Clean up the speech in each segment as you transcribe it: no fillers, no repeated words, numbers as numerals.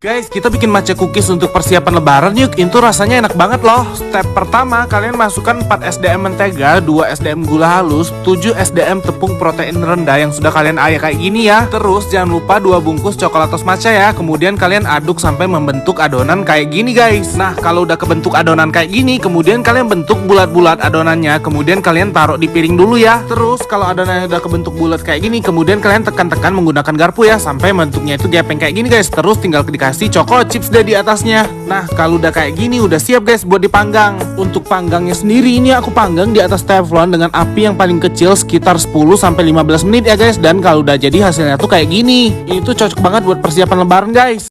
Guys, kita bikin matcha cookies untuk persiapan lebaran yuk. Itu rasanya enak banget loh. Step pertama, kalian masukkan 4 SDM mentega, 2 SDM gula halus, 7 SDM tepung protein rendah yang sudah kalian ayak kayak gini ya. Terus jangan lupa 2 bungkus coklatos matcha ya. Kemudian kalian aduk sampai membentuk adonan kayak gini guys. Nah, kalau udah kebentuk adonan kayak gini, kemudian kalian bentuk bulat-bulat adonannya. Kemudian kalian taruh di piring dulu ya. Terus kalau adonannya udah kebentuk bulat kayak gini, kemudian kalian tekan-tekan menggunakan garpu ya sampai bentuknya itu gepeng kayak gini guys. Terus tinggal dikasih choco chips deh di atasnya. Nah, kalau udah kayak gini udah siap guys buat dipanggang. Untuk panggangnya sendiri ini aku panggang di atas teflon dengan api yang paling kecil sekitar 10 sampai 15 menit ya guys. Dan kalau udah jadi hasilnya tuh kayak gini. Ini tuh cocok banget buat persiapan lebaran guys.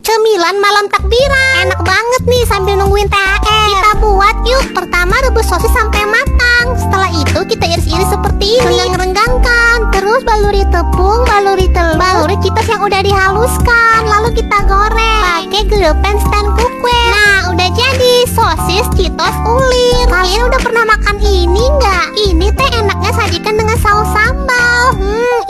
Cemilan malam takbiran. Enak banget nih sambil nungguin THR. Kita buat yuk. Pertama rebus sosis sampai matang. Setelah itu kita iris-iris seperti ini. Renggang-renggangkan. Terus baluri tepung, baluri telur, baluri cheetos yang udah dihaluskan. Lalu kita goreng pakai grill pan stand cookware. Nah, udah jadi sosis cheetos ulir. Kalian udah pernah makan ini nggak? Ini teh enaknya sajikan dengan saus sambal.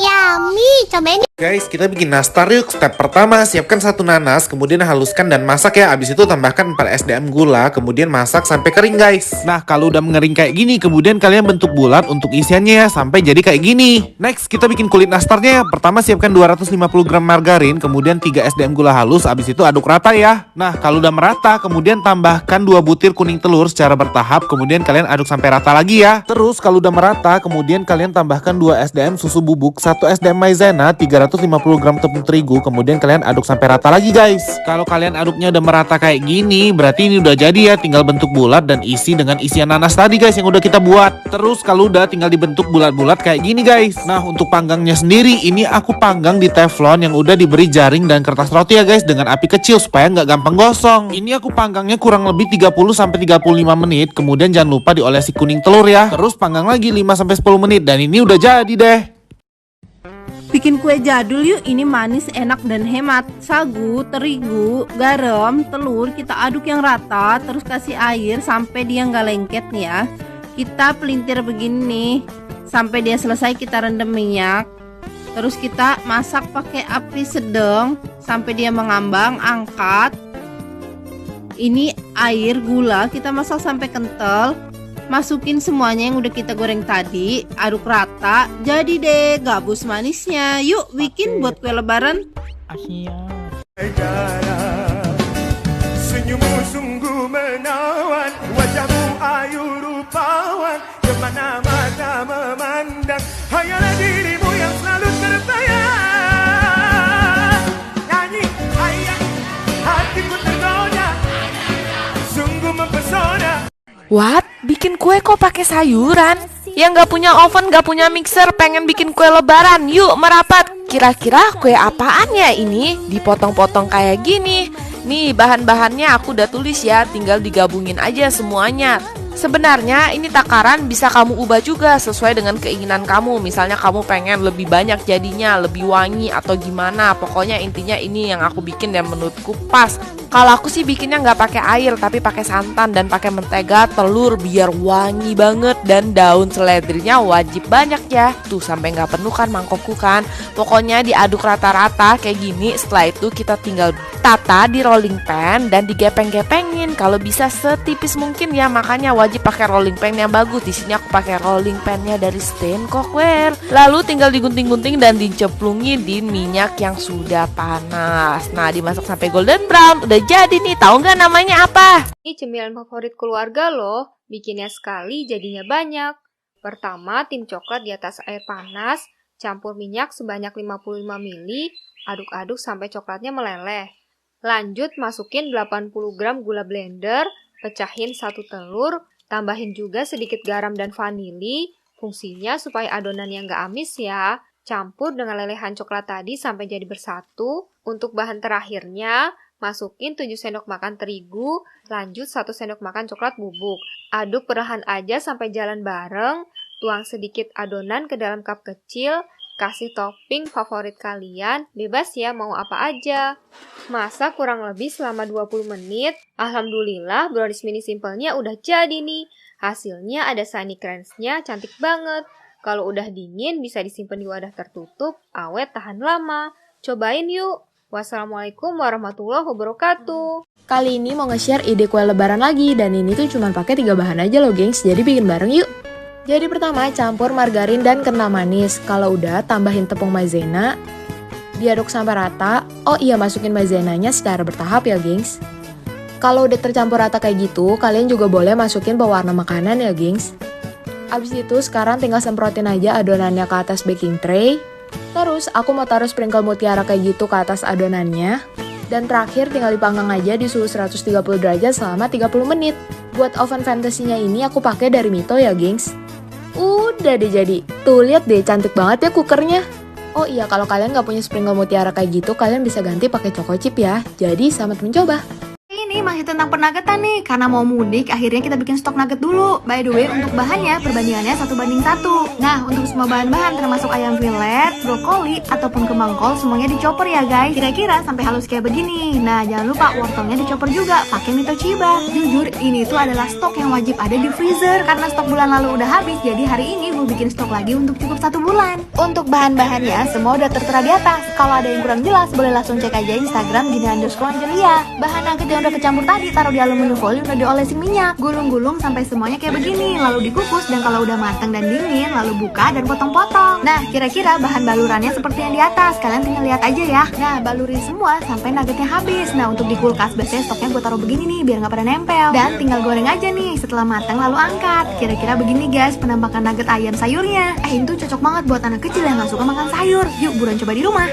Yummy. Cobain. Guys, kita bikin nastar yuk. Step pertama, siapkan 1 nanas, kemudian haluskan dan masak ya. Abis itu tambahkan 4 SDM gula, kemudian masak sampai kering guys. Nah, kalau udah mengering kayak gini, kemudian kalian bentuk bulat untuk isiannya ya, sampai jadi kayak gini. Next, kita bikin kulit nastarnya ya. Pertama siapkan 250 gram margarin, kemudian 3 SDM gula halus, abis itu aduk rata ya. Nah, kalau udah merata, kemudian tambahkan 2 butir kuning telur secara bertahap, kemudian kalian aduk sampai rata lagi ya. Terus, kalau udah merata, kemudian kalian tambahkan 2 SDM susu bubuk, 1 SDM maizena, 350 gram tepung terigu, kemudian kalian aduk sampai rata lagi guys. Kalau kalian aduknya udah merata kayak gini, berarti ini udah jadi ya, tinggal bentuk bulat dan isi dengan isian nanas tadi guys yang udah kita buat. Terus kalau udah tinggal dibentuk bulat-bulat kayak gini guys. Nah, untuk panggangnya sendiri ini aku panggang di teflon yang udah diberi jaring dan kertas roti ya guys dengan api kecil supaya nggak gampang gosong. Ini aku panggangnya kurang lebih 30 sampai 35 menit, kemudian jangan lupa diolesi kuning telur ya. Terus panggang lagi 5 sampai 10 menit dan ini udah jadi deh. Bikin kue jadul yuk, ini manis, enak, dan hemat. Sagu, terigu, garam, telur, kita aduk yang rata, terus kasih air sampai dia nggak lengket nih ya. Kita pelintir begini, sampai dia selesai kita rendam minyak. Terus kita masak pakai api sedang, sampai dia mengambang, angkat. Ini air gula, kita masak sampai kental. Masukin semuanya yang udah kita goreng tadi, aduk rata, jadi deh gabus manisnya. Yuk bikin buat kue lebaran. Senyummu sungguh menawan, wajahmu ayu rupawan, kemana mata memandang, hanyalah dirimu yang selalu terbayang. Nyanyi, ayah, hatiku tergoda, sungguh mempesona. What? Bikin kue kok pakai sayuran? Yang nggak punya oven, nggak punya mixer, pengen bikin kue lebaran, yuk merapat. Kira-kira kue apaan ya ini? Dipotong-potong kayak gini. Nih bahan-bahannya aku udah tulis ya, tinggal digabungin aja semuanya. Sebenarnya ini takaran bisa kamu ubah juga sesuai dengan keinginan kamu. Misalnya kamu pengen lebih banyak jadinya, lebih wangi atau gimana. Pokoknya intinya ini yang aku bikin dan menurutku pas. Kalau aku sih bikinnya nggak pakai air tapi pakai santan dan pakai mentega, telur biar wangi banget, dan daun seledrinya wajib banyak ya. Tuh sampai nggak penuh kan mangkokku kan. Pokoknya diaduk rata-rata kayak gini. Setelah itu kita tinggal tata di rolling pan dan digepeng-gepengin. Kalau bisa setipis mungkin ya, makanya wajib pakai rolling pan yang bagus. Di sini aku pakai rolling pan-nya dari Stand Cookware. Lalu tinggal digunting-gunting dan dicemplungi di minyak yang sudah panas. Nah, dimasak sampai golden brown. Udah jadi nih, tahu nggak namanya apa? Ini cemilan favorit keluarga loh, bikinnya sekali jadinya banyak. Pertama, tim coklat di atas air panas, campur minyak sebanyak 55 ml, aduk-aduk sampai coklatnya meleleh. Lanjut masukin 80 gram gula blender, pecahin 1 telur, tambahin juga sedikit garam dan vanili, fungsinya supaya adonannya nggak amis ya. Campur dengan lelehan coklat tadi sampai jadi bersatu. Untuk bahan terakhirnya, masukin 7 sendok makan terigu, lanjut 1 sendok makan coklat bubuk. Aduk perlahan aja sampai jalan bareng, tuang sedikit adonan ke dalam cup kecil, kasih topping favorit kalian, bebas ya mau apa aja. Masak kurang lebih selama 20 menit, alhamdulillah brownies mini simpelnya udah jadi nih. Hasilnya ada sunny crunch-nya, cantik banget. Kalau udah dingin bisa disimpan di wadah tertutup, awet tahan lama. Cobain yuk! Wassalamualaikum warahmatullahi wabarakatuh. Kali ini mau nge-share ide kue lebaran lagi, dan ini tuh cuma pakai 3 bahan aja loh gengs, jadi bikin bareng yuk. Jadi pertama campur margarin dan kental manis. Kalau udah tambahin tepung maizena, diaduk sampai rata. Oh iya, masukin maizenanya secara bertahap ya gengs. Kalau udah tercampur rata kayak gitu, kalian juga boleh masukin pewarna makanan ya gengs. Abis itu sekarang tinggal semprotin aja adonannya ke atas baking tray. Terus aku mau taruh sprinkle mutiara kayak gitu ke atas adonannya. Dan terakhir tinggal dipanggang aja di suhu 130 derajat selama 30 menit. Buat oven fantasinya ini aku pakai dari Mito ya gengs. Udah deh jadi. Tuh lihat deh, cantik banget ya kukernya. Oh iya, kalau kalian nggak punya sprinkle mutiara kayak gitu, kalian bisa ganti pakai choco chip ya. Jadi selamat mencoba. Ini masih tentang pernagetan nih, karena mau mudik akhirnya kita bikin stok nugget dulu. By the way, untuk bahannya perbandingannya 1:1. Nah, untuk semua bahan-bahan termasuk ayam fillet, brokoli, ataupun kembang kol semuanya dicopper ya guys. Kira-kira sampai halus kayak begini. Nah, jangan lupa wortelnya dicopper juga pakai Mito Chiba. Jujur, ini tuh adalah stok yang wajib ada di freezer. Karena stok bulan lalu udah habis, jadi hari ini gue bikin stok lagi untuk cukup 1 bulan. Untuk bahan-bahannya semua udah tertera di atas. Kalau ada yang kurang jelas, boleh langsung cek aja Instagram @gini_angelia. Bahan nugget yang udah kecampur tadi taruh di aluminium foil udah diolesing minyak, gulung-gulung sampai semuanya kayak begini, lalu dikukus, dan kalau udah matang dan dingin lalu buka dan potong-potong. Nah, kira-kira bahan balurannya seperti yang di atas, kalian tinggal lihat aja ya. Nah, balurin semua sampai nuggetnya habis. Nah, untuk di kulkas biasanya stoknya gue taruh begini nih biar nggak pada nempel, dan tinggal goreng aja nih. Setelah matang lalu angkat. Kira-kira begini guys penampakan nugget ayam sayurnya. Ini tuh cocok banget buat anak kecil yang nggak suka makan sayur. Yuk buruan coba di rumah.